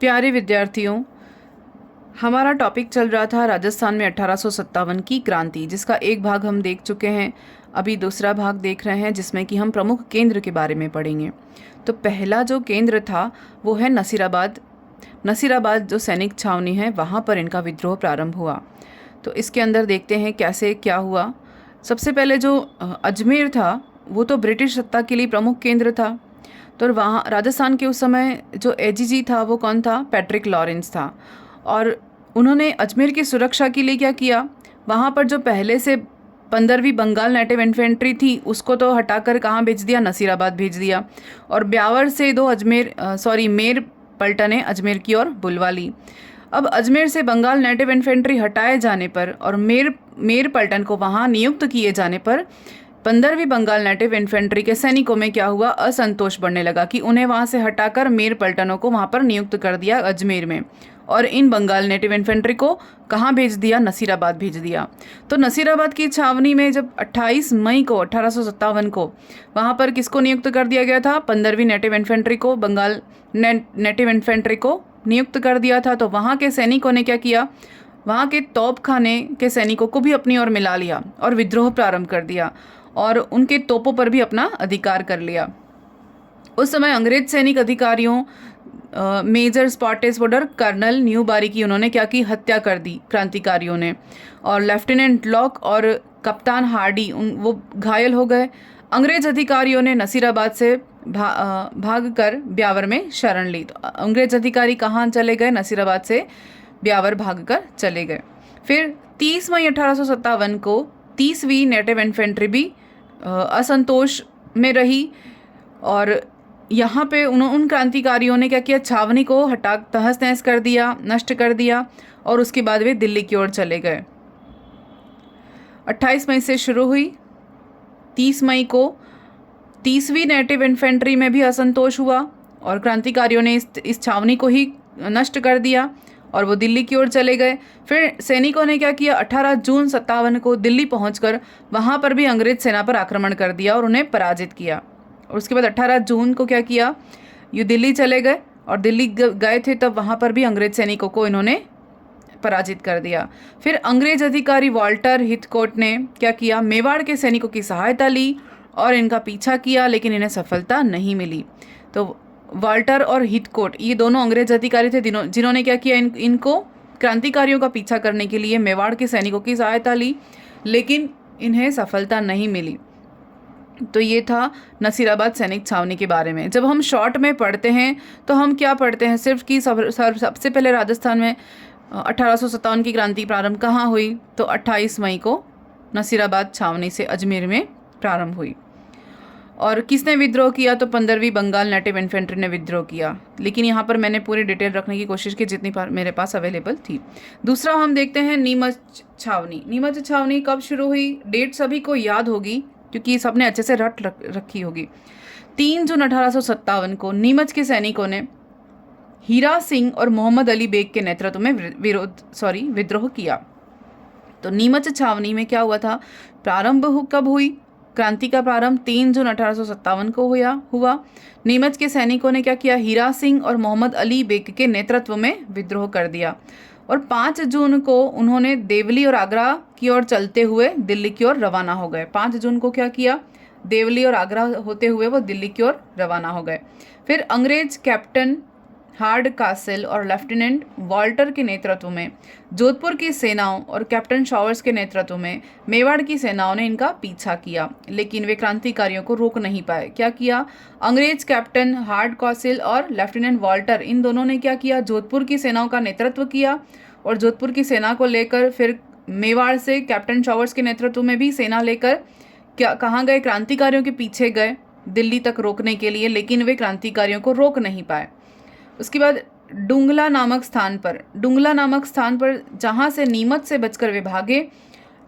प्यारे विद्यार्थियों, हमारा टॉपिक चल रहा था राजस्थान में 1857 की क्रांति, जिसका एक भाग हम देख चुके हैं। अभी दूसरा भाग देख रहे हैं जिसमें कि हम प्रमुख केंद्र के बारे में पढ़ेंगे। तो पहला जो केंद्र था वो है नसीराबाद। नसीराबाद जो सैनिक छावनी है वहाँ पर इनका विद्रोह प्रारंभ हुआ। तो इसके अंदर देखते हैं कैसे क्या हुआ। सबसे पहले जो अजमेर था वो तो ब्रिटिश सत्ता के लिए प्रमुख केंद्र था। तो वहाँ राजस्थान के उस समय जो एजीजी था वो कौन था? पैट्रिक लॉरेंस था। और उन्होंने अजमेर की सुरक्षा के लिए क्या किया, वहाँ पर जो पहले से 15वीं बंगाल नेटिव इन्फेंट्री थी उसको तो हटाकर कहाँ भेज दिया? नसीराबाद भेज दिया। और ब्यावर से दो मेर पलटने अजमेर की ओर बुलवा ली। अब अजमेर से बंगाल नेटिव इन्फेंट्री हटाए जाने पर और मेर पलटन को वहाँ नियुक्त किए जाने पर 15वीं बंगाल नेटिव इन्फेंट्री के सैनिकों में क्या हुआ? असंतोष बढ़ने लगा कि उन्हें वहाँ से हटाकर मेर पलटनों को वहाँ पर नियुक्त कर दिया अजमेर में, और इन बंगाल नेटिव इन्फेंट्री को कहाँ भेज दिया? नसीराबाद भेज दिया। तो नसीराबाद की छावनी में जब 28 मई को 1857 को वहाँ पर किसको नियुक्त कर दिया गया था? 15वीं नेटिव इन्फेंट्री को, बंगाल नेटिव इन्फेंट्री को नियुक्त कर दिया था। तो वहाँ के सैनिकों ने क्या किया? वहाँ के तोपखाने के सैनिकों को भी अपनी ओर मिला लिया और विद्रोह प्रारंभ कर दिया और उनके तोपों पर भी अपना अधिकार कर लिया। उस समय अंग्रेज सैनिक अधिकारियों मेजर स्पॉटेसवुड और कर्नल न्यूबारी की उन्होंने क्या की? हत्या कर दी क्रांतिकारियों ने। और लेफ्टिनेंट लॉक और कप्तान हार्डी वो घायल हो गए। अंग्रेज अधिकारियों ने नसीराबाद से भाग कर ब्यावर में शरण ली। तो अंग्रेज अधिकारी कहाँ चले गए? नसीराबाद से ब्यावर भाग कर चले गए। फिर 30 मई 1857 को 30वीं नेटिव इन्फेंट्री भी असंतोष में रही और यहाँ पे उन क्रांतिकारियों ने क्या किया? छावनी को हटा तहस नहस कर दिया, नष्ट कर दिया और उसके बाद वे दिल्ली की ओर चले गए। 28 मई से शुरू हुई। 30 मई को 30वीं नेटिव इन्फेंट्री में भी असंतोष हुआ और क्रांतिकारियों ने इस छावनी को ही नष्ट कर दिया और वो दिल्ली की ओर चले गए। फिर सैनिकों ने क्या किया? 18 जून 57 को दिल्ली पहुंचकर वहाँ पर भी अंग्रेज सेना पर आक्रमण कर दिया और उन्हें पराजित किया। और उसके बाद 18 जून को क्या किया? ये दिल्ली चले गए और दिल्ली गए थे तब वहाँ पर भी अंग्रेज सैनिकों को इन्होंने पराजित कर दिया। फिर अंग्रेज अधिकारी वॉल्टर हिथकोट ने क्या किया? मेवाड़ के सैनिकों की सहायता ली और इनका पीछा किया, लेकिन इन्हें सफलता नहीं मिली। तो वॉल्टर और हिथकोट ये दोनों अंग्रेज अधिकारी थे जिन्होंने क्या किया? इनको क्रांतिकारियों का पीछा करने के लिए मेवाड़ के सैनिकों की सहायता ली, लेकिन इन्हें सफलता नहीं मिली। तो ये था नसीराबाद सैनिक छावनी के बारे में। जब हम शॉर्ट में पढ़ते हैं तो हम क्या पढ़ते हैं? सिर्फ कि सबसे पहले राजस्थान में 1857 की क्रांति प्रारंभ कहाँ हुई? तो 28 मई को नसीराबाद छावनी से अजमेर में प्रारंभ हुई। और किसने विद्रोह किया? तो 15वीं बंगाल नेटिव इन्फेंट्री ने विद्रोह किया। लेकिन यहाँ पर मैंने पूरी डिटेल रखने की कोशिश की जितनी मेरे पास अवेलेबल थी। दूसरा हम देखते हैं नीमच छावनी। नीमच छावनी कब शुरू हुई? डेट सभी को याद होगी क्योंकि सबने अच्छे से रखी होगी। 3 जून 1857 को नीमच के सैनिकों ने हीरा सिंह और मोहम्मद अली बेग के नेतृत्व में विद्रोह किया। तो नीमच छावनी में क्या हुआ था? प्रारंभ कब हुई? क्रांति का प्रारंभ 3 जून 1857 को हुआ। नीमच के सैनिकों ने क्या किया? हीरा सिंह और मोहम्मद अली बेग के नेतृत्व में विद्रोह कर दिया और 5 जून को उन्होंने देवली और आगरा की ओर चलते हुए दिल्ली की ओर रवाना हो गए। 5 जून को क्या किया? देवली और आगरा होते हुए वो दिल्ली की ओर रवाना हो गए। फिर अंग्रेज कैप्टन हार्ड कासिल और लेफ्टिनेंट वॉल्टर के नेतृत्व में जोधपुर की सेनाओं और कैप्टन शॉवर्स के नेतृत्व में मेवाड़ की सेनाओं ने इनका पीछा किया, लेकिन वे क्रांतिकारियों को रोक नहीं पाए। क्या किया? अंग्रेज कैप्टन हार्ड कासिल और लेफ्टिनेंट वॉल्टर इन दोनों ने क्या किया? जोधपुर की सेनाओं का नेतृत्व किया और जोधपुर की सेना को लेकर फिर मेवाड़ से कैप्टन शॉवर्स के नेतृत्व में भी सेना लेकर कहाँ गए? क्रांतिकारियों के पीछे गए दिल्ली तक रोकने के लिए, लेकिन वे क्रांतिकारियों को रोक नहीं पाए। उसके बाद डुंगला नामक स्थान पर जहाँ से नीमच से बचकर वे भागे,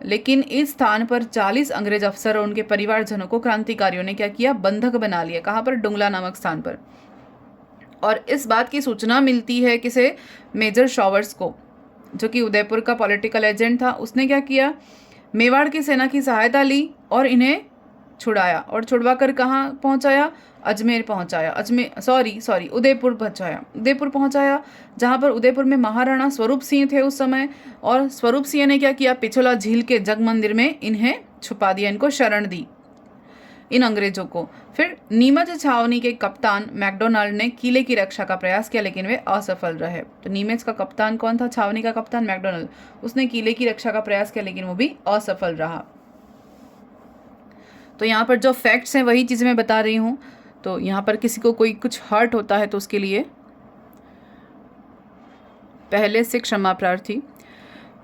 लेकिन इस स्थान पर 40 अंग्रेज अफसर और उनके परिवारजनों को क्रांतिकारियों ने क्या किया? बंधक बना लिया। कहाँ पर? डुंगला नामक स्थान पर। और इस बात की सूचना मिलती है किसे? मेजर शॉवर्स को, जो कि उदयपुर का पॉलिटिकल एजेंट था। उसने क्या किया? मेवाड़ की सेना की सहायता ली और इन्हें छुड़ाया और छुड़वा कर कहाँ पहुँचाया, अजमेर पहुँचाया, उदयपुर पहुँचाया, जहाँ पर उदयपुर में महाराणा स्वरूप सिंह थे उस समय। और स्वरूप सिंह ने क्या किया, पिछोला झील के जग मंदिर में इन्हें छुपा दिया, इनको शरण दी, इन अंग्रेजों को। फिर नीमच छावनी के कप्तान मैकडोनाल्ड ने किले की रक्षा का प्रयास किया, लेकिन वे असफल रहे। तो नीमच का कप्तान कौन था, छावनी का कप्तान मैकडोनाल्ड, उसने किले की रक्षा का प्रयास किया लेकिन वो भी असफल रहा। तो यहाँ पर जो फैक्ट्स हैं वही चीज़ें मैं बता रही हूँ। तो यहाँ पर किसी को कोई कुछ हर्ट होता है तो उसके लिए पहले से क्षमा प्रार्थी।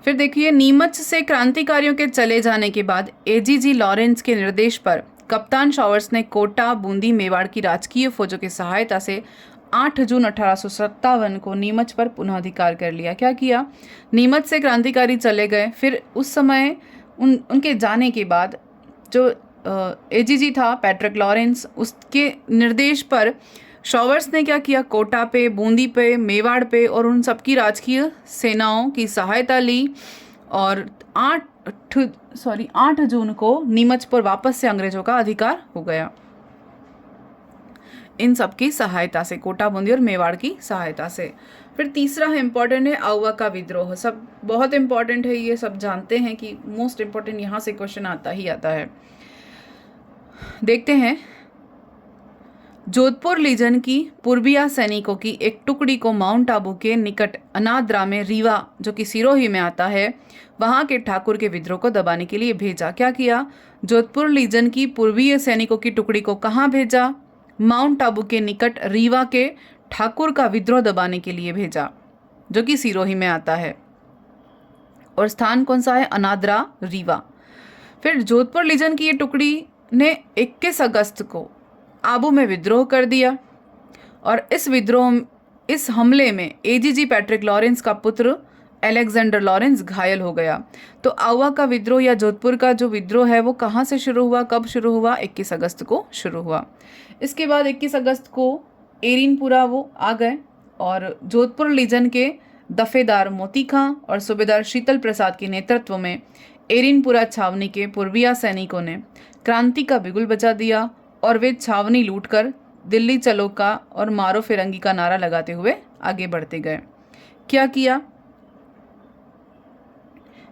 फिर देखिए, नीमच से क्रांतिकारियों के चले जाने के बाद एजीजी लॉरेंस के निर्देश पर कप्तान शॉवर्स ने कोटा, बूंदी, मेवाड़ की राजकीय फौजों की सहायता से 8 जून 1857 को नीमच पर पुनः अधिकार कर लिया। क्या किया, नीमच से क्रांतिकारी चले गए, फिर उस समय उनके जाने के बाद जो एजीजी था पैट्रिक लॉरेंस, उसके निर्देश पर शॉवर्स ने क्या किया, कोटा पे, बूंदी पे, मेवाड़ पे और उन सबकी राजकीय सेनाओं की सहायता ली और 8 जून को नीमच पर वापस से अंग्रेजों का अधिकार हो गया, इन सब की सहायता से, कोटा, बूंदी और मेवाड़ की सहायता से। फिर तीसरा है इंपॉर्टेंट है आउवा का विद्रोह। सब बहुत इंपॉर्टेंट है, ये सब जानते हैं कि मोस्ट इंपॉर्टेंट यहाँ से क्वेश्चन आता ही आता है। देखते हैं, जोधपुर लीजन की पूर्बिया सैनिकों की एक टुकड़ी को माउंट आबू के निकट अनाद्रा में रीवा, जो कि सिरोही में आता है, वहां के ठाकुर के विद्रोह को दबाने के लिए भेजा। क्या किया, जोधपुर लीजन की पूर्वीय सैनिकों की टुकड़ी को कहाँ भेजा, माउंट आबू के निकट रीवा के ठाकुर का विद्रोह दबाने के लिए भेजा, जो कि सिरोही में आता है और स्थान कौन सा है, अनाद्रा, रीवा। फिर जोधपुर लीजन की ये टुकड़ी ने 21 अगस्त को आबू में विद्रोह कर दिया और इस हमले में एजीजी पैट्रिक लॉरेंस का पुत्र अलेक्जेंडर लॉरेंस घायल हो गया। तो आवा का विद्रोह या जोधपुर का जो विद्रोह है वो कहाँ से शुरू हुआ, कब शुरू हुआ, 21 अगस्त को शुरू हुआ। इसके बाद 21 अगस्त को एरिनपुरा वो आ गए और जोधपुर लीजन के दफेदार मोती खां और सूबेदार शीतल प्रसाद के नेतृत्व में एरिनपुरा छावनी के पूर्विया सैनिकों ने क्रांति का बिगुल बजा दिया और वे छावनी लूटकर दिल्ली चलो का और मारो फिरंगी का नारा लगाते हुए आगे बढ़ते गए। क्या किया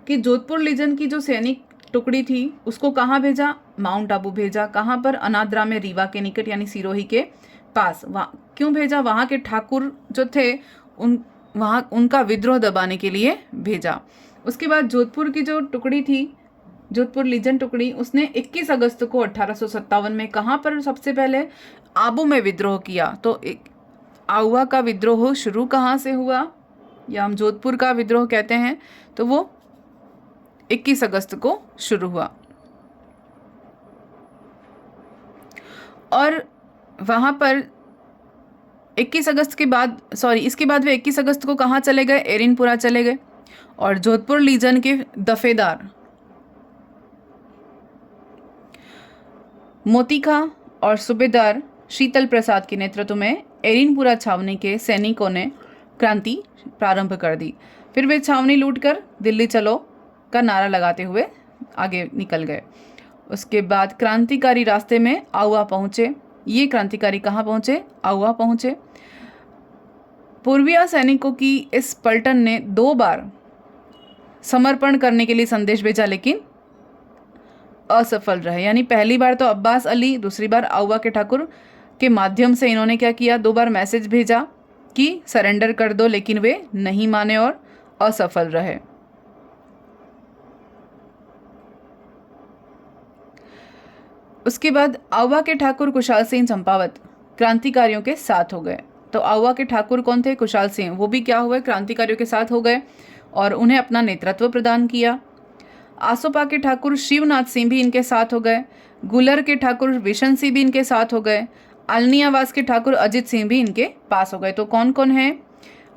कि जोधपुर लीजन की जो सैनिक टुकड़ी थी उसको कहाँ भेजा, माउंट आबू भेजा। कहाँ पर, अनाद्रा में, रीवा के निकट यानी सिरोही के पास। वहाँ क्यों भेजा, वहाँ के ठाकुर जो थे वहाँ उनका विद्रोह दबाने के लिए भेजा। उसके बाद जोधपुर की जो टुकड़ी थी, जोधपुर लीजन टुकड़ी, उसने 21 अगस्त को 1857 में कहाँ पर सबसे पहले, आबू में विद्रोह किया। तो आउवा का विद्रोह शुरू कहाँ से हुआ, या हम जोधपुर का विद्रोह कहते हैं, तो वो 21 अगस्त को शुरू हुआ और वहाँ पर 21 अगस्त के बाद इसके बाद वे 21 अगस्त को कहाँ चले गए, एरिनपुरा चले गए और जोधपुर लीजन के दफेदार मोती खां और सूबेदार शीतल प्रसाद के नेतृत्व में एरिनपुरा छावनी के सैनिकों ने क्रांति प्रारंभ कर दी। फिर वे छावनी लूटकर दिल्ली चलो का नारा लगाते हुए आगे निकल गए। उसके बाद क्रांतिकारी रास्ते में आउवा पहुंचे। ये क्रांतिकारी कहाँ पहुंचे, आउवा पहुंचे। पूर्विया सैनिकों की इस पलटन ने 2 बार समर्पण करने के लिए संदेश भेजा लेकिन असफल रहे। यानी पहली बार तो अब्बास अली, दूसरी बार आउवा के ठाकुर के माध्यम से इन्होंने क्या किया, 2 बार मैसेज भेजा कि सरेंडर कर दो, लेकिन वे नहीं माने और असफल रहे। उसके बाद आउवा के ठाकुर कुशाल सिंह चंपावत क्रांतिकारियों के साथ हो गए। तो आउवा के ठाकुर कौन थे, कुशाल सिंह, वो भी क्या हुए, क्रांतिकारियों के साथ हो गए और उन्हें अपना नेतृत्व प्रदान किया। आसोपा के ठाकुर शिवनाथ सिंह भी इनके साथ हो गए। गुलर के ठाकुर विशन सिंह भी इनके साथ हो गए। आलनियावास के ठाकुर अजित सिंह भी इनके पास हो गए। तो कौन कौन है,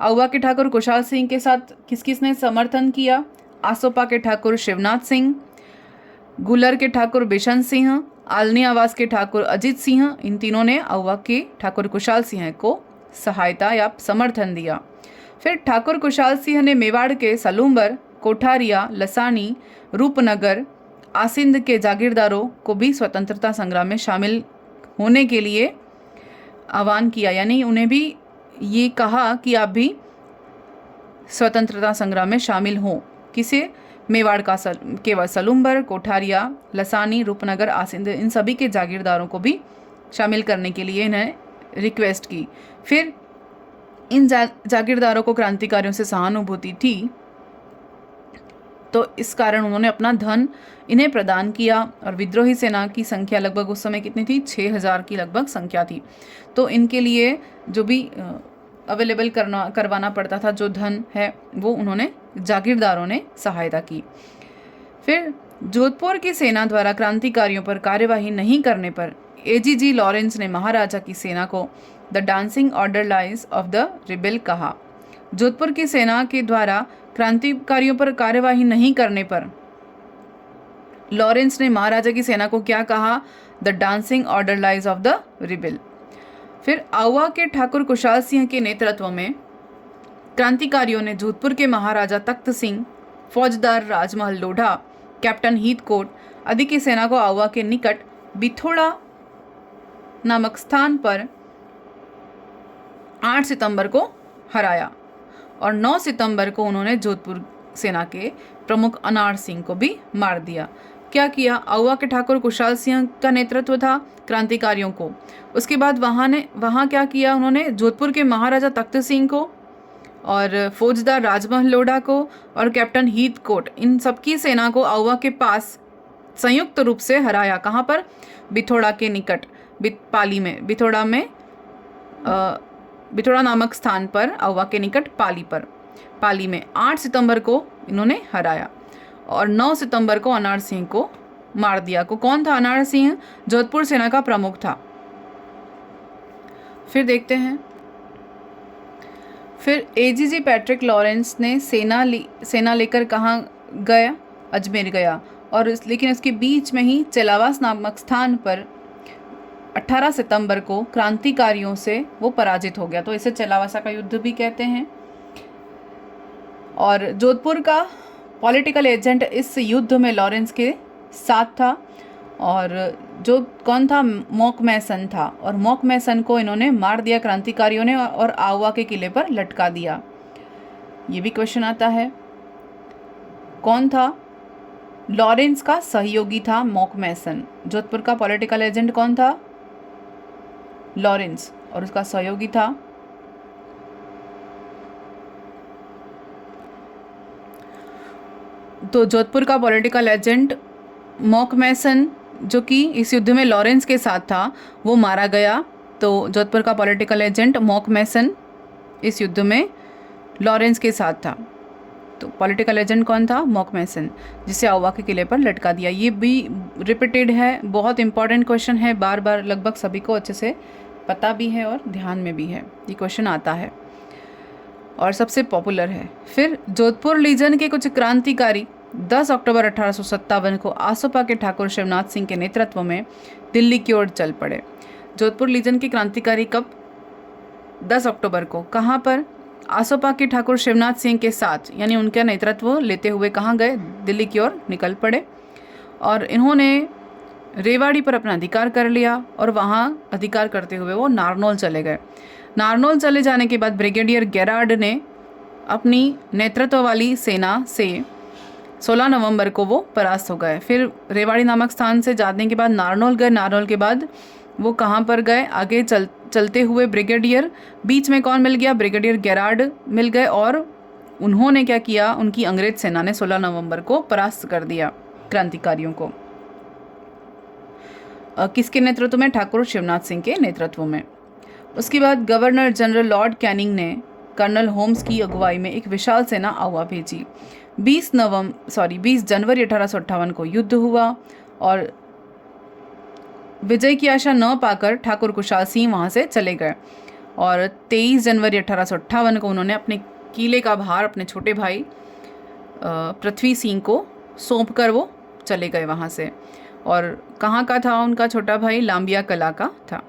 आउवा के ठाकुर कुशाल सिंह के साथ किस किसने समर्थन किया, आसोपा के ठाकुर शिवनाथ सिंह, गुलर के ठाकुर बिशन सिंह, आलनियावास के ठाकुर अजित सिंह, इन तीनों ने आउवा के ठाकुर कुशाल सिंह को सहायता या समर्थन दिया। फिर ठाकुर कुशाल सिंह ने मेवाड़ के सलूम्बर, कोठारिया, लसानी, रूपनगर आसिंद के जागीरदारों को भी स्वतंत्रता संग्राम में शामिल होने के लिए आह्वान किया, यानी उन्हें भी ये कहा कि आप भी स्वतंत्रता संग्राम में शामिल हों। किसे? मेवाड़ का केवल सलुम्बर, कोठारिया, लसानी, रूपनगर, आसिंद, इन सभी के जागीरदारों को भी शामिल करने के लिए इन्हें रिक्वेस्ट की। फिर इन जागीरदारों को क्रांतिकारियों से सहानुभूति थी, तो इस कारण उन्होंने अपना धन इन्हें प्रदान किया। और विद्रोही सेना की संख्या लगभग उस समय कितनी थी? 6000 की लगभग संख्या थी। तो इनके लिए जो भी अवेलेबल करवाना पड़ता था, जो धन है, वो उन्होंने जागीरदारों ने सहायता की। फिर जोधपुर की सेना द्वारा क्रांतिकारियों पर कार्यवाही नहीं करने पर एजीजी लॉरेंस ने महाराजा की सेना को the dancing orderlies of the rebel कहा। जोधपुर की सेना के द्वारा क्रांतिकारियों पर कार्यवाही नहीं करने पर लॉरेंस ने महाराजा की सेना को क्या कहा? The dancing orderlies of the rebel. फिर आउवा के ठाकुर कुशाल सिंह के नेतृत्व में क्रांतिकारियों ने जोधपुर के महाराजा तख्त सिंह, फौजदार राजमहल लोढ़ा, कैप्टन हीथकोट आदि की सेना को आउवा के निकट बिथोड़ा नामक स्थान पर 8 सितंबर को हराया और 9 सितंबर को उन्होंने जोधपुर सेना के प्रमुख अनार सिंह को भी मार दिया। क्या किया? आउवा के ठाकुर कुशाल सिंह का नेतृत्व था क्रांतिकारियों को। उसके बाद वहाँ क्या किया उन्होंने? जोधपुर के महाराजा तख्त सिंह को और फौजदार राजमहल लोढ़ा को और कैप्टन हीथकोट, इन सबकी सेना को आउवा के पास संयुक्त रूप से हराया। कहाँ पर? बिथोड़ा के निकट, पाली में, बिथोड़ा नामक स्थान पर, आउवा के निकट पाली में 8 सितंबर को इन्होंने हराया और 9 सितंबर को अनार सिंह को मार दिया। कौन था अनार सिंह? जोधपुर सेना का प्रमुख था। फिर देखते हैं, फिर एजीजी पैट्रिक लॉरेंस ने सेना लेकर कहाँ गया? अजमेर गया। और लेकिन इसके बीच में ही चेलावास नामक स्थान पर 18 सितंबर को क्रांतिकारियों से वो पराजित हो गया। तो इसे चेलावासा का युद्ध भी कहते हैं। और जोधपुर का पॉलिटिकल एजेंट इस युद्ध में लॉरेंस के साथ था और जो कौन था? मॉकमैसन था। और मॉकमैसन को इन्होंने मार दिया क्रांतिकारियों ने और आउवा के किले पर लटका दिया। ये भी क्वेश्चन आता है। कौन था? लॉरेंस का सहयोगी था मॉकमैसन। जोधपुर का पॉलिटिकल एजेंट कौन था? लॉरेंस। और उसका सहयोगी था तो जोधपुर का पॉलिटिकल एजेंट मॉकमैसन, जो कि इस युद्ध में लॉरेंस के साथ था, वो मारा गया। तो जोधपुर का पॉलिटिकल एजेंट मॉकमैसन इस युद्ध में लॉरेंस के साथ था। तो पॉलिटिकल एजेंट कौन था? मॉकमैसन, जिसे आउवा के किले पर लटका दिया। ये भी रिपीटेड है, बहुत इंपॉर्टेंट क्वेश्चन है, बार बार लगभग सभी को अच्छे से पता भी है और ध्यान में भी है। ये क्वेश्चन आता है और सबसे पॉपुलर है। फिर जोधपुर लीजन के कुछ क्रांतिकारी 10 अक्टूबर 1857 को आसोपा के ठाकुर शिवनाथ सिंह के नेतृत्व में दिल्ली की ओर चल पड़े। जोधपुर लीजन के क्रांतिकारी कब? 10 अक्टूबर को। कहाँ पर? आसोपा के ठाकुर शिवनाथ सिंह के साथ, यानी उनका नेतृत्व लेते हुए कहाँ गए? दिल्ली की ओर निकल पड़े और इन्होंने रेवाड़ी पर अपना अधिकार कर लिया और वहाँ अधिकार करते हुए वो नारनौल चले गए। नारनौल चले जाने के बाद ब्रिगेडियर गेरार्ड ने अपनी नेतृत्व वाली सेना से 16 नवंबर को वो परास्त हो गए। फिर रेवाड़ी नामक स्थान से जाने के बाद नारनौल गए। नारनौल के बाद वो कहाँ पर गए? आगे चलते हुए ब्रिगेडियर, बीच में कौन मिल गया? ब्रिगेडियर गेरार्ड मिल गए और उन्होंने क्या किया? उनकी अंग्रेज सेना ने 16 नवंबर को परास्त कर दिया क्रांतिकारियों को। किसके नेतृत्व में? ठाकुर शिवनाथ सिंह के नेतृत्व में। उसके बाद गवर्नर जनरल लॉर्ड कैनिंग ने कर्नल होम्स की अगुवाई में एक विशाल सेना आउवा भेजी। 20 जनवरी 1858 को युद्ध हुआ और विजय की आशा न पाकर ठाकुर कुशाल सिंह वहाँ से चले गए और 23 जनवरी 1858 को उन्होंने अपने किले का भार अपने छोटे भाई पृथ्वी सिंह को सौंपकर वो चले गए वहाँ से। और कहाँ का था उनका छोटा भाई? लांबिया कला का था।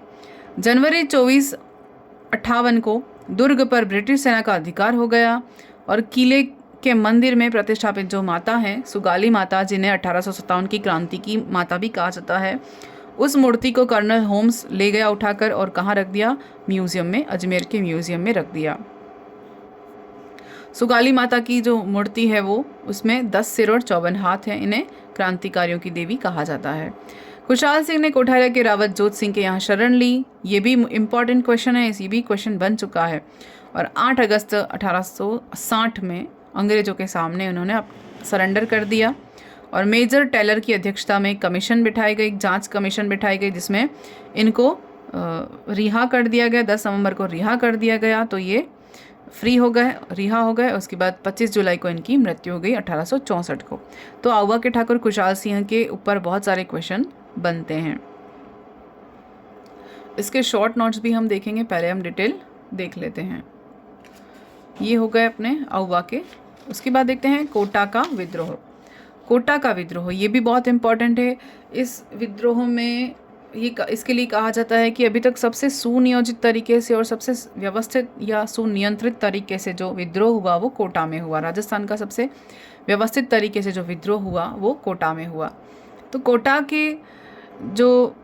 जनवरी 24, 58 को दुर्ग पर ब्रिटिश सेना का अधिकार हो गया और के मंदिर में प्रतिष्ठापित जो माता हैं सुगाली माता, जिन्हें 1857 की क्रांति की माता भी कहा जाता है, उस मूर्ति को कर्नल होम्स ले गया उठाकर और कहाँ रख दिया? म्यूजियम में, अजमेर के म्यूजियम में रख दिया। सुगाली माता की जो मूर्ति है वो उसमें 10 सिर और 54 हाथ हैं। इन्हें क्रांतिकारियों की देवी कहा जाता है। खुशहाल सिंह ने कोठारिया के रावत जोत सिंह के यहाँ शरण ली। ये भी इम्पॉर्टेंट क्वेश्चन है, इसी भी क्वेश्चन बन चुका है। और 8 अगस्त 1860 में अंग्रेजों के सामने उन्होंने सरेंडर कर दिया और मेजर टेलर की अध्यक्षता में कमीशन बिठाई गई, जांच कमीशन बिठाई गई, जिसमें इनको रिहा कर दिया गया। 10 नवंबर को रिहा कर दिया गया, तो ये फ्री हो गए, रिहा हो गए। उसके बाद 25 जुलाई को इनकी मृत्यु हो गई 1864 को। तो आउवा के ठाकुर खुशहाल सिंह के ऊपर बहुत सारे क्वेश्चन बनते हैं। इसके शॉर्ट नोट्स भी हम देखेंगे, पहले हम डिटेल देख लेते हैं। ये हो गए अपने आउवा के। उसके बाद देखते हैं कोटा का विद्रोह। कोटा का विद्रोह ये भी बहुत इम्पॉर्टेंट है। इस विद्रोह में इसके लिए कहा जाता है कि अभी तक सबसे सुनियोजित तरीके से और सबसे व्यवस्थित या सुनियंत्रित तरीके से जो विद्रोह हुआ वो कोटा में हुआ। राजस्थान का सबसे व्यवस्थित तरीके से जो विद्रोह हुआ वो कोटा में हुआ। तो कोटा के जो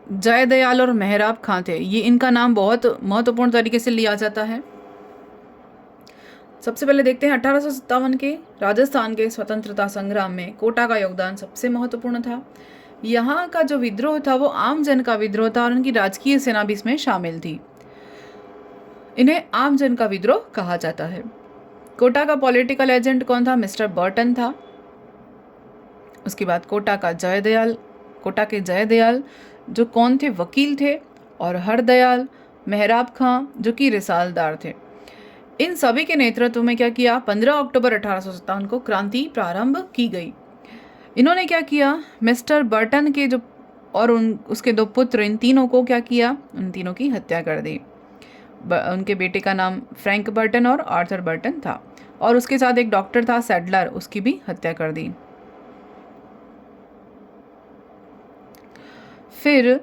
जयदयाल और मेहराब खां थे, ये इनका नाम बहुत महत्वपूर्ण तरीके से लिया जाता है। सबसे पहले देखते हैं 1857 के राजस्थान के स्वतंत्रता संग्राम में कोटा का योगदान सबसे महत्वपूर्ण था। यहाँ का जो विद्रोह था वो आम जन का विद्रोह था और उनकी राजकीय सेना भी इसमें शामिल थी। इन्हें आम जन का विद्रोह कहा जाता है। कोटा का पॉलिटिकल एजेंट कौन था? मिस्टर बर्टन था। उसके बाद कोटा के जयदयाल जो कौन थे? वकील थे। और हरदयाल मेहराब खां जो कि रिसालदार थे। इन सभी के नेतृत्व में क्या किया? 15 अक्टूबर 1857 को क्रांति प्रारंभ की गई। इन्होंने क्या किया? मिस्टर बर्टन के जो और उसके 2 पुत्र, इन तीनों को क्या किया? उन तीनों की हत्या कर दी। उनके बेटे का नाम फ्रैंक बर्टन और आर्थर बर्टन था और उसके साथ एक डॉक्टर था सैडलर, उसकी भी हत्या कर दी। फिर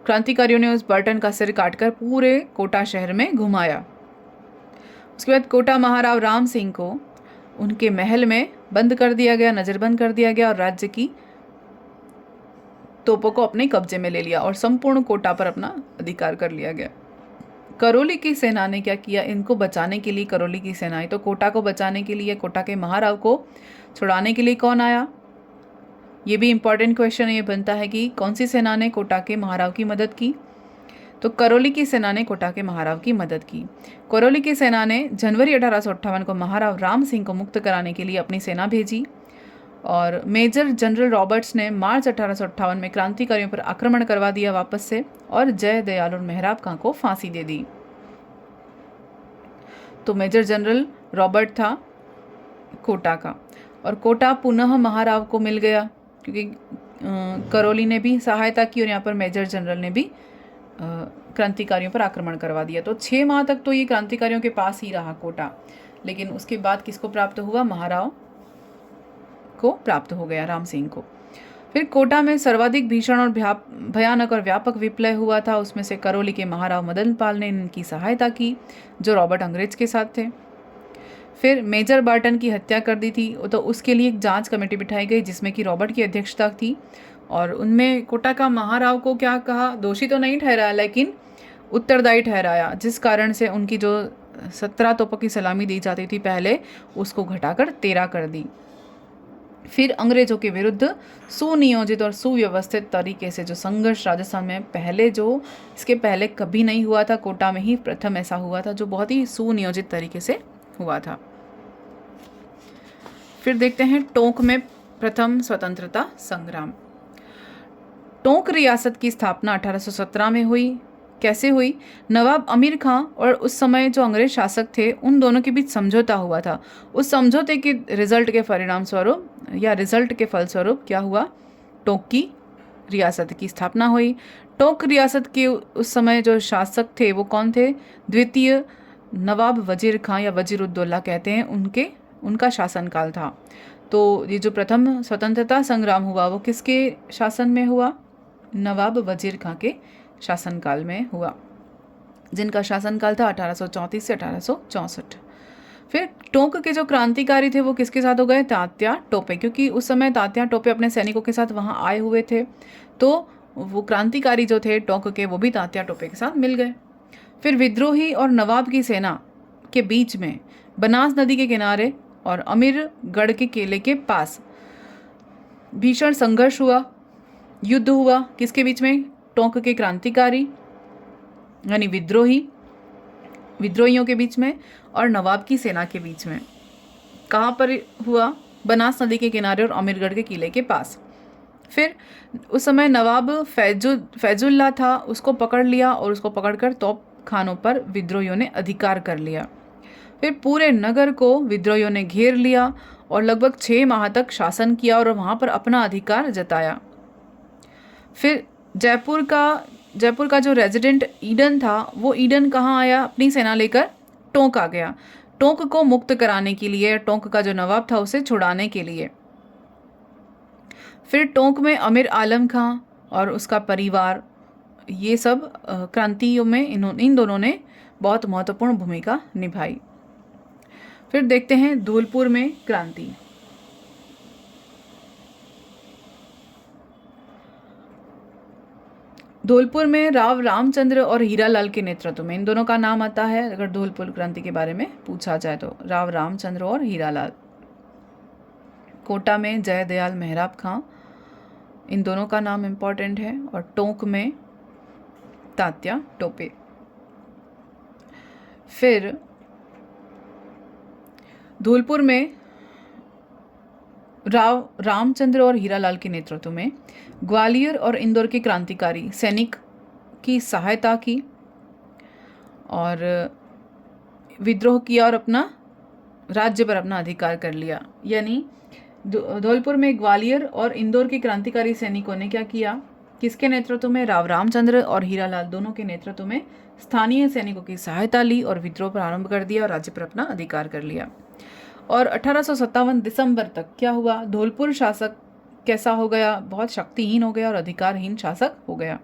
क्रांतिकारियों ने उस बर्टन का सिर काटकर पूरे कोटा शहर में घुमाया। उसके बाद कोटा महाराव राम सिंह को उनके महल में बंद कर दिया गया, नजरबंद कर दिया गया और राज्य की तोपों को अपने कब्जे में ले लिया और संपूर्ण कोटा पर अपना अधिकार कर लिया गया। करौली की सेना ने क्या किया? इनको बचाने के लिए करौली की सेना आई। तो कोटा को बचाने के लिए, कोटा के महाराव को छुड़ाने के लिए कौन आया? ये भी इंपॉर्टेंट क्वेश्चन ये बनता है कि कौन सी सेना ने कोटा के महाराव की मदद की? तो करौली की सेना ने कोटा के महाराव की मदद की। करौली की सेना ने जनवरी 1858 को महाराव राम सिंह को मुक्त कराने के लिए अपनी सेना भेजी और मेजर जनरल रॉबर्ट्स ने मार्च 1858 में क्रांतिकारियों पर आक्रमण करवा दिया वापस से और जयदयाल और मेहराब खां को फांसी दे दी। तो मेजर जनरल रॉबर्ट था कोटा का और कोटा पुनः महाराव को मिल गया क्योंकि करौली ने भी सहायता की और यहाँ पर मेजर जनरल ने भी क्रांतिकारियों पर आक्रमण करवा दिया। तो 6 माह तक तो ये क्रांतिकारियों के पास ही रहा कोटा, लेकिन उसके बाद किसको प्राप्त हुआ? महाराव को प्राप्त हो गया, राम सिंह को। फिर कोटा में सर्वाधिक भीषण और भयानक और व्यापक विप्लव हुआ था। उसमें से करौली के महाराव मदन पाल ने इनकी सहायता की जो रॉबर्ट अंग्रेज के साथ थे। फिर मेजर बर्टन की हत्या कर दी थी, तो उसके लिए एक जांच कमेटी बिठाई गई जिसमें कि रॉबर्ट की अध्यक्षता थी और उनमें कोटा का महाराव को क्या कहा? दोषी तो नहीं ठहराया लेकिन उत्तरदायी ठहराया, जिस कारण से उनकी जो 17 तोपों की सलामी दी जाती थी पहले, उसको घटाकर 13 कर दी। फिर अंग्रेजों के विरुद्ध सुनियोजित और सुव्यवस्थित तरीके से जो संघर्ष राजस्थान में इसके पहले कभी नहीं हुआ था, कोटा में ही प्रथम ऐसा हुआ था जो बहुत ही सुनियोजित तरीके से हुआ था। फिर देखते हैं टोंक में प्रथम स्वतंत्रता संग्राम। टोंक रियासत की स्थापना 1817 में हुई। कैसे हुई? नवाब अमीर खां और उस समय जो अंग्रेज शासक थे उन दोनों के बीच समझौता हुआ था। उस समझौते के रिजल्ट के फलस्वरूप क्या हुआ? टोंक की रियासत की स्थापना हुई। टोंक रियासत के उस समय जो शासक थे वो कौन थे? द्वितीय नवाब वजीर खां या वजीरुद्दौला कहते हैं, उनका शासनकाल था। तो ये जो प्रथम स्वतंत्रता संग्राम हुआ वो किसके शासन में हुआ? नवाब वजीर खां के शासनकाल में हुआ, जिनका शासनकाल था 1834 से 1864। फिर टोंक के जो क्रांतिकारी थे वो किसके साथ हो गए? तात्या टोपे, क्योंकि उस समय तात्या टोपे अपने सैनिकों के साथ वहाँ आए हुए थे, तो वो क्रांतिकारी जो थे टोंक के वो भी तात्या टोपे के साथ मिल गए। फिर विद्रोही और नवाब की सेना के बीच में बनास नदी के किनारे और अमीरगढ़ के किले के पास भीषण संघर्ष हुआ, युद्ध हुआ। किसके बीच में? टोंक के क्रांतिकारी यानी विद्रोहियों के बीच में और नवाब की सेना के बीच में। कहाँ पर हुआ? बनास नदी के किनारे और अमीरगढ़ के किले के पास। फिर उस समय नवाब फैजुल्ला था, उसको पकड़ लिया और उसको पकड़कर तोप खानों पर विद्रोहियों ने अधिकार कर लिया। फिर पूरे नगर को विद्रोहियों ने घेर लिया और लगभग 6 माह तक शासन किया और वहाँ पर अपना अधिकार जताया। फिर जयपुर का जो रेजिडेंट ईडन था, वो ईडन कहाँ आया? अपनी सेना लेकर टोंक आ गया, टोंक को मुक्त कराने के लिए, टोंक का जो नवाब था उसे छुड़ाने के लिए। फिर टोंक में अमीर आलम खां और उसका परिवार, ये सब क्रांतियों में इन दोनों ने बहुत महत्वपूर्ण भूमिका निभाई। फिर देखते हैं धौलपुर में क्रांति। धौलपुर में राव रामचंद्र और हीरालाल के नेतृत्व में, इन दोनों का नाम आता है अगर धौलपुर क्रांति के बारे में पूछा जाए तो, राव रामचंद्र और हीरालाल। कोटा में जयदयाल मेहराब खां, इन दोनों का नाम इम्पोर्टेंट है। और टोंक में तात्या टोपे। फिर धौलपुर में राव रामचंद्र और हीरालाल के नेतृत्व में ग्वालियर और इंदौर के क्रांतिकारी सैनिक की सहायता की और विद्रोह किया और अपना राज्य पर अपना अधिकार कर लिया। यानी धौलपुर में ग्वालियर और इंदौर के क्रांतिकारी सैनिकों ने क्या किया? किसके नेतृत्व में? राव रामचंद्र और हीरालाल दोनों के नेतृत्व में स्थानीय सैनिकों की सहायता ली और विद्रोह प्रारंभ कर दिया और राज्य पर अपना अधिकार कर लिया। और 1857 दिसंबर तक क्या हुआ? धौलपुर शासक कैसा हो गया? बहुत शक्तिहीन हो गया और अधिकारहीन शासक हो गया,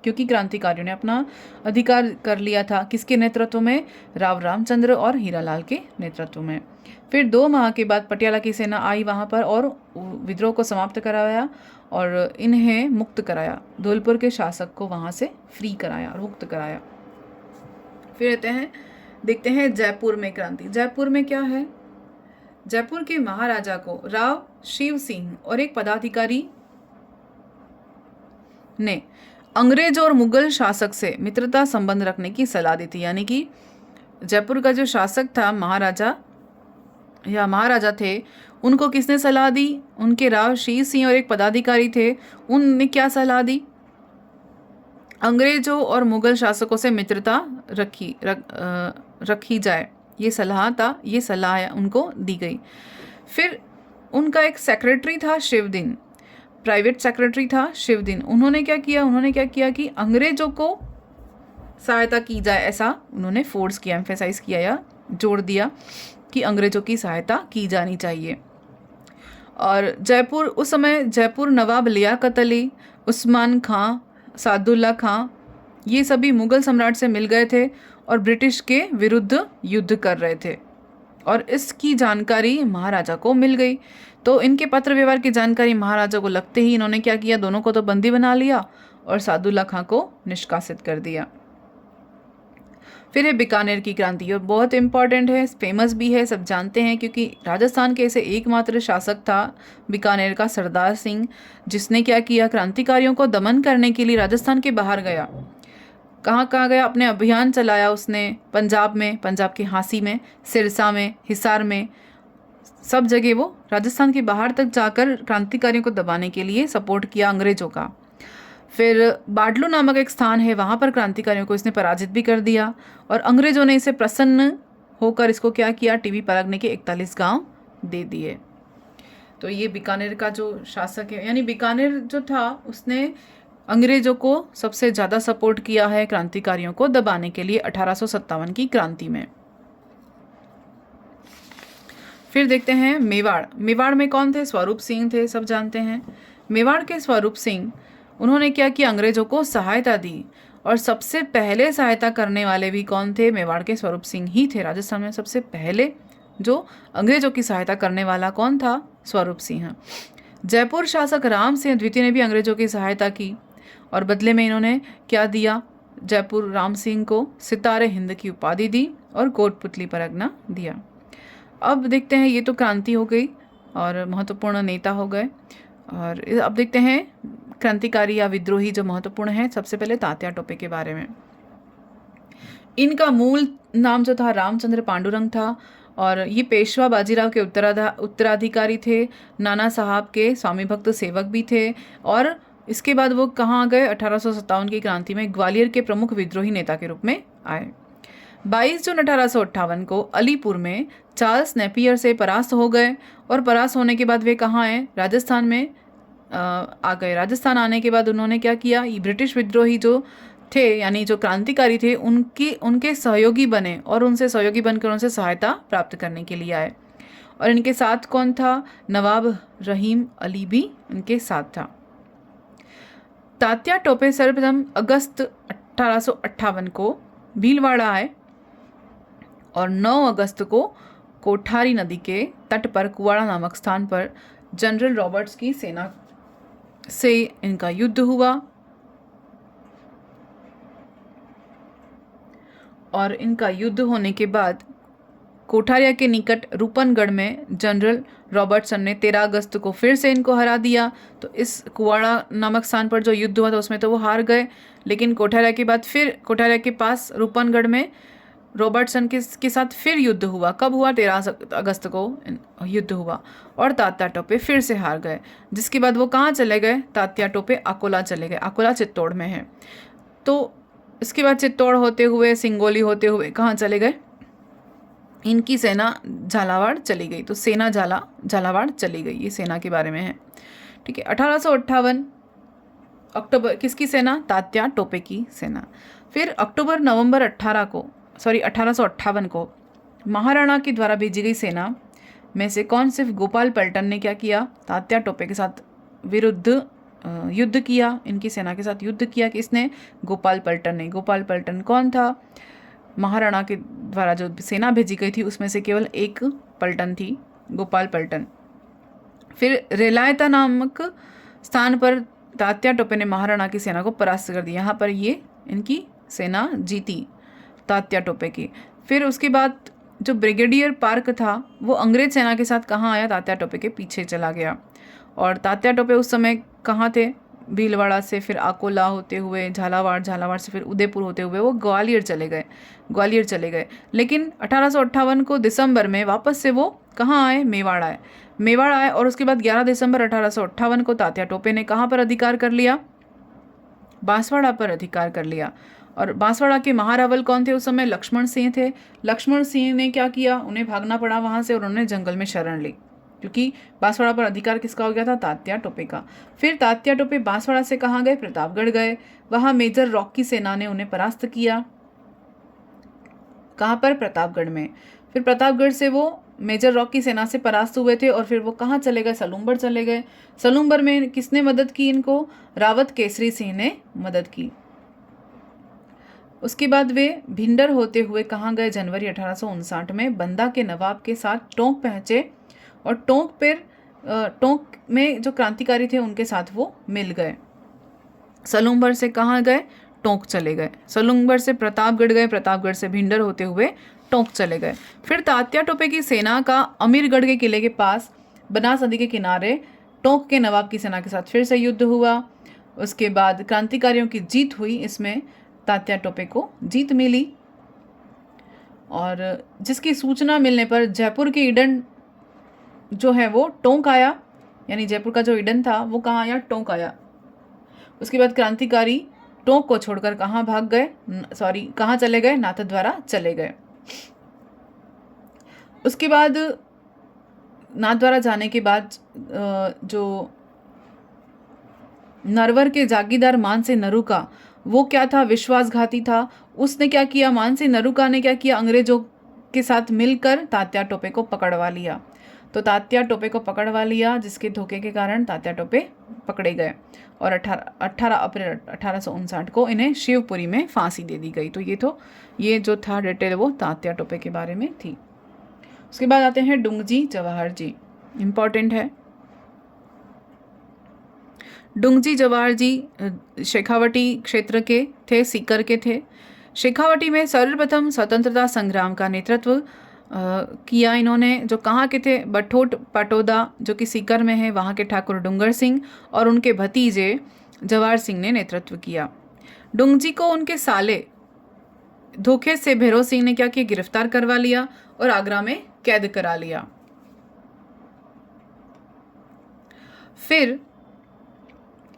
क्योंकि क्रांतिकारियों ने अपना अधिकार कर लिया था। किसके नेतृत्व में? राव रामचंद्र और हीरालाल के नेतृत्व में। फिर 2 माह के बाद पटियाला की सेना आई वहाँ पर और विद्रोह को समाप्त कराया और इन्हें मुक्त कराया। धौलपुर के शासक को वहाँ से फ्री कराया और मुक्त कराया। फिर देखते हैं जयपुर में क्रांति। जयपुर में क्या है? जयपुर के महाराजा को राव शिव सिंह और एक पदाधिकारी ने अंग्रेज और मुगल शासक से मित्रता संबंध रखने की सलाह दी थी। यानी कि जयपुर का जो शासक था, महाराजा थे, उनको किसने सलाह दी? उनके राव शिव सिंह और एक पदाधिकारी थे, उनने क्या सलाह दी? अंग्रेजों और मुगल शासकों से मित्रता रखी जाए, ये सलाह उनको दी गई। फिर उनका एक सेक्रेटरी था शिवदिन, प्राइवेट सेक्रेटरी था शिवदिन। उन्होंने क्या किया कि अंग्रेजों को सहायता की जाए, ऐसा उन्होंने फोर्स किया, एम्फेसाइज किया या जोर दिया कि अंग्रेजों की सहायता की जानी चाहिए। और उस समय जयपुर नवाब लियाकत अली, उस्मान खां, सादुल्ला खां, ये सभी मुगल सम्राट से मिल गए थे और ब्रिटिश के विरुद्ध युद्ध कर रहे थे और इसकी जानकारी महाराजा को मिल गई। तो इनके पत्र व्यवहार की जानकारी महाराजा को लगते ही इन्होंने क्या किया? दोनों को तो बंदी बना लिया और सादुल्ला खां को निष्कासित कर दिया। फिर है बीकानेर की क्रांति और बहुत इंपॉर्टेंट है, फेमस भी है, सब जानते हैं, क्योंकि राजस्थान के ऐसे एकमात्र शासक था बीकानेर का सरदार सिंह, जिसने क्या किया? क्रांतिकारियों को दमन करने के लिए राजस्थान के बाहर गया। कहाँ गया? अपने अभियान चलाया उसने पंजाब में, पंजाब के हांसी में, सिरसा में, हिसार में, सब जगह वो राजस्थान के बाहर तक जाकर क्रांतिकारियों को दबाने के लिए सपोर्ट किया अंग्रेजों का। फिर बाडलू नामक एक स्थान है, वहाँ पर क्रांतिकारियों को इसने पराजित भी कर दिया और अंग्रेजों ने इसे प्रसन्न होकर इसको क्या किया? टीवी परगने के 41 गांव दे दिए। तो ये बीकानेर का जो शासक है, यानी बीकानेर जो था, उसने अंग्रेजों को सबसे ज़्यादा सपोर्ट किया है क्रांतिकारियों को दबाने के लिए 1857 की क्रांति में। फिर देखते हैं मेवाड़। मेवाड़ में कौन थे? स्वरूप सिंह थे, सब जानते हैं। मेवाड़ के स्वरूप सिंह, उन्होंने क्या किया? अंग्रेजों को सहायता दी और सबसे पहले सहायता करने वाले भी कौन थे? मेवाड़ के स्वरूप सिंह ही थे। राजस्थान में सबसे पहले जो अंग्रेजों की सहायता करने वाला कौन था? स्वरूप सिंह। जयपुर शासक राम सिंह द्वितीय ने भी अंग्रेजों की सहायता की और बदले में इन्होंने क्या दिया? जयपुर राम सिंह को सितारे हिंद की उपाधि दी और कोटपुतली परगना दिया। अब देखते हैं, ये तो क्रांति हो गई और महत्वपूर्ण नेता हो गए। और अब देखते हैं क्रांतिकारी या विद्रोही जो महत्वपूर्ण है। सबसे पहले तात्या टोपे के बारे में। इनका मूल नाम जो था रामचंद्र पांडुरंग था और ये पेशवा बाजीराव के उत्तराधिकारी थे, नाना साहब के स्वामी भक्त सेवक भी थे। और इसके बाद वो कहाँ गए? 1857 की क्रांति में ग्वालियर के प्रमुख विद्रोही नेता के रूप में आए। 22 जून 1858 को अलीपुर में चार्ल्स नेपियर से परास्त हो गए और परास्त होने के बाद वे कहाँ आए? राजस्थान में आ गए। राजस्थान आने के बाद उन्होंने क्या किया? ये ब्रिटिश विद्रोही जो थे यानी जो क्रांतिकारी थे उनके सहयोगी बने और उनसे सहयोगी बनकर उनसे सहायता प्राप्त करने के लिए आए। और इनके साथ कौन था? नवाब रहीम अली भी इनके साथ था। तात्या टोपे सर्वप्रथम अगस्त 1858 को भीलवाड़ा आए और 9 अगस्त को कोठारी नदी के तट पर कुवाड़ा नामक स्थान पर जनरल रॉबर्ट्स की सेना से इनका युद्ध हुआ और इनका युद्ध होने के बाद कोठारिया के निकट रूपनगढ़ में जनरल रॉबर्टसन ने 13 अगस्त को फिर से इनको हरा दिया। तो इस कुवाड़ा नामक स्थान पर जो युद्ध हुआ था उसमें तो वो हार गए, लेकिन कोठारिया के बाद फिर कोठारिया के पास रूपनगढ़ में रॉबर्टसन के साथ फिर युद्ध हुआ। कब हुआ? 13 अगस्त को युद्ध हुआ और तात्या टोपे फिर से हार गए। जिसके बाद वो कहाँ चले गए? तात्या टोपे अकोला चले गए। अकोला चित्तौड़ में है। तो इसके बाद चित्तौड़ होते हुए सिंगोली होते हुए कहाँ चले गए? इनकी सेना झालावाड़ चली गई। तो सेना झालावाड़ चली गई। ये सेना के बारे में है। ठीक है। 1858 अक्टूबर किसकी सेना? तात्या टोपे की सेना। फिर अक्टूबर नवंबर 1858 को महाराणा के द्वारा भेजी गई सेना में से कौन सिर्फ गोपाल पल्टन ने क्या किया? तात्या टोपे के साथ विरुद्ध युद्ध किया। इनकी सेना के साथ युद्ध किया। किसने? गोपाल पल्टन ने। गोपाल पल्टन कौन था? महाराणा के द्वारा जो सेना भेजी गई थी उसमें से केवल एक पल्टन थी, गोपाल पल्टन। फिर रेलायता नामक स्थान पर तात्या टोपे ने महाराणा की सेना को परास्त कर दिया। यहाँ पर ये इनकी सेना जीती तात्या टोपे की। फिर उसके बाद जो ब्रिगेडियर पार्क था वो अंग्रेज सेना के साथ कहाँ आया? तात्या टोपे के पीछे चला गया। और तात्या टोपे उस समय कहाँ थे? भीलवाड़ा से फिर अकोला होते हुए झालावाड़ से फिर उदयपुर होते हुए वो ग्वालियर चले गए। लेकिन 1858 को दिसंबर में वापस से वो कहाँ आए? मेवाड़ आए और उसके बाद 11 दिसंबर 1858 को तात्या टोपे ने कहाँ पर अधिकार कर लिया? बांसवाड़ा पर अधिकार कर लिया। और बांसवाड़ा के महारावल कौन थे उस समय? लक्ष्मण सिंह थे। लक्ष्मण सिंह ने क्या किया? उन्हें भागना पड़ा वहाँ से और उन्होंने जंगल में शरण ली, क्योंकि बांसवाड़ा पर अधिकार किसका हो गया था? तात्या टोपे का। फिर तात्या टोपे बांसवाड़ा से कहाँ गए? प्रतापगढ़ गए। वहाँ मेजर रॉक की सेना ने उन्हें परास्त किया। कहाँ पर? प्रतापगढ़ में। फिर प्रतापगढ़ से वो मेजर रॉक की सेना से परास्त हुए थे और फिर वो कहाँ चले गए? सलूम्बर चले गए। सलूम्बर में किसने मदद की इनको? रावत केसरी सिंह ने मदद की। उसके बाद वे भिंडर होते हुए कहाँ गए? जनवरी 1859 में बंदा के नवाब के साथ टोंक पहुँचे और टोंक में जो क्रांतिकारी थे उनके साथ वो मिल गए। सलूम्बर से कहाँ गए? टोंक चले गए। सलूम्बर से प्रतापगढ़ गए। प्रतापगढ़ से भिंडर होते हुए टोंक चले गए। फिर तात्या टोपे की सेना का अमीरगढ़ के किले के पास बनास नदी के किनारे टोंक के नवाब की सेना के साथ फिर से युद्ध हुआ। उसके बाद क्रांतिकारियों की जीत हुई। इसमें तात्या टोपे को जीत मिली और जिसकी सूचना मिलने पर जयपुर के ईडन जो है वो टोंक आया, यानी जयपुर का जो ईडन था वो कहाँ आया? टोंक आया। उसके बाद क्रांतिकारी टोंक को छोड़कर कहाँ भाग गए? कहाँ चले गए? नाथद्वारा चले गए। उसके बाद नाथद्वारा जाने के बाद जो नरवर के जागीरदार मानसिंह नरूका वो क्या था? विश्वासघाती था। उसने क्या किया? मानसिंह नरूका ने क्या किया? अंग्रेजों के साथ मिलकर तात्या टोपे को पकड़वा लिया। तो तात्या टोपे को पकड़वा लिया, जिसके धोखे के कारण तात्या टोपे पकड़े गए और 18 अप्रैल 1859 को इन्हें शिवपुरी में फांसी दे दी गई। तो ये जो था डिटेल वो तात्या टोपे के बारे में थी। उसके बाद आते हैं डुंगजी जवाहर जी, इम्पॉर्टेंट है। डुंगजी जवाहर जी शेखावटी क्षेत्र के थे, सीकर के थे। शेखावटी में सर्वप्रथम स्वतंत्रता संग्राम का नेतृत्व किया इन्होंने, जो कहाँ के थे, बठोट पाटोदा जो कि सीकर में है, वहाँ के ठाकुर डुंगर सिंह और उनके भतीजे जवाहर सिंह ने नेतृत्व किया। डुंगजी को उनके साले धोखे से भैरव सिंह ने क्या किया, गिरफ्तार करवा लिया और आगरा में कैद करा लिया। फिर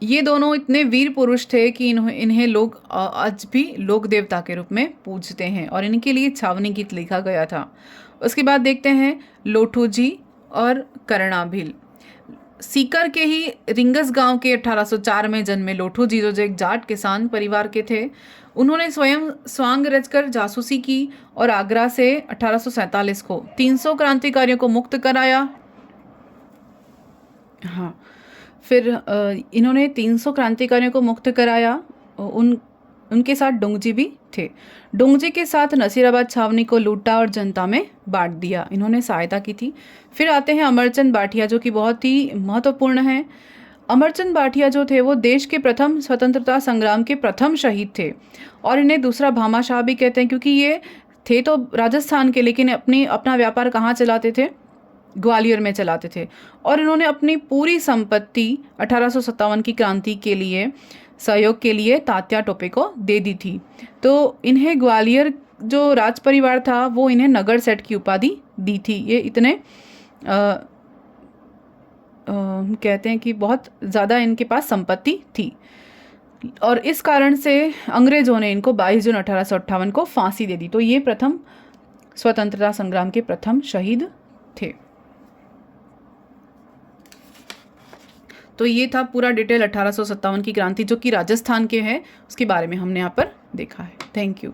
ये दोनों इतने वीर पुरुष थे कि इन्हें लोग आज भी लोक देवता के रूप में पूजते हैं और इनके लिए छावनी गीत लिखा गया था। उसके बाद देखते हैं लोठू जी और करणा भील। सीकर के ही रिंगस गांव के 1804 में जन्मे लोठू जी, जो एक जाट किसान परिवार के थे, उन्होंने स्वयं स्वांग रचकर जासूसी की और आगरा से 1847 को 300 क्रांतिकारियों को मुक्त कराया। हाँ, फिर इन्होंने 300 क्रांतिकारियों को मुक्त कराया। उनके साथ डुंगजी भी थे। डुंगजी के साथ नसीराबाद छावनी को लूटा और जनता में बांट दिया, इन्होंने सहायता की थी। फिर आते हैं अमरचंद बाठिया, जो कि बहुत ही महत्वपूर्ण हैं। अमरचंद बाठिया जो थे वो देश के प्रथम स्वतंत्रता संग्राम के प्रथम शहीद थे और इन्हें दूसरा भामाशाह भी कहते हैं, क्योंकि ये थे तो राजस्थान के, लेकिन अपना व्यापार कहाँ चलाते थे, ग्वालियर में चलाते थे। और इन्होंने अपनी पूरी संपत्ति 1857 की क्रांति के लिए सहयोग के लिए तात्या टोपे को दे दी थी। तो इन्हें ग्वालियर जो राज परिवार था वो इन्हें नगर सेठ की उपाधि दी थी। ये इतने कहते हैं कि बहुत ज़्यादा इनके पास संपत्ति थी और इस कारण से अंग्रेज़ों ने इनको 22 जून 1858 को फांसी दे दी। तो ये प्रथम स्वतंत्रता संग्राम के प्रथम शहीद थे। तो ये था पूरा डिटेल 1857 की क्रांति जो कि राजस्थान के है, उसके बारे में हमने यहाँ पर देखा है। Thank you.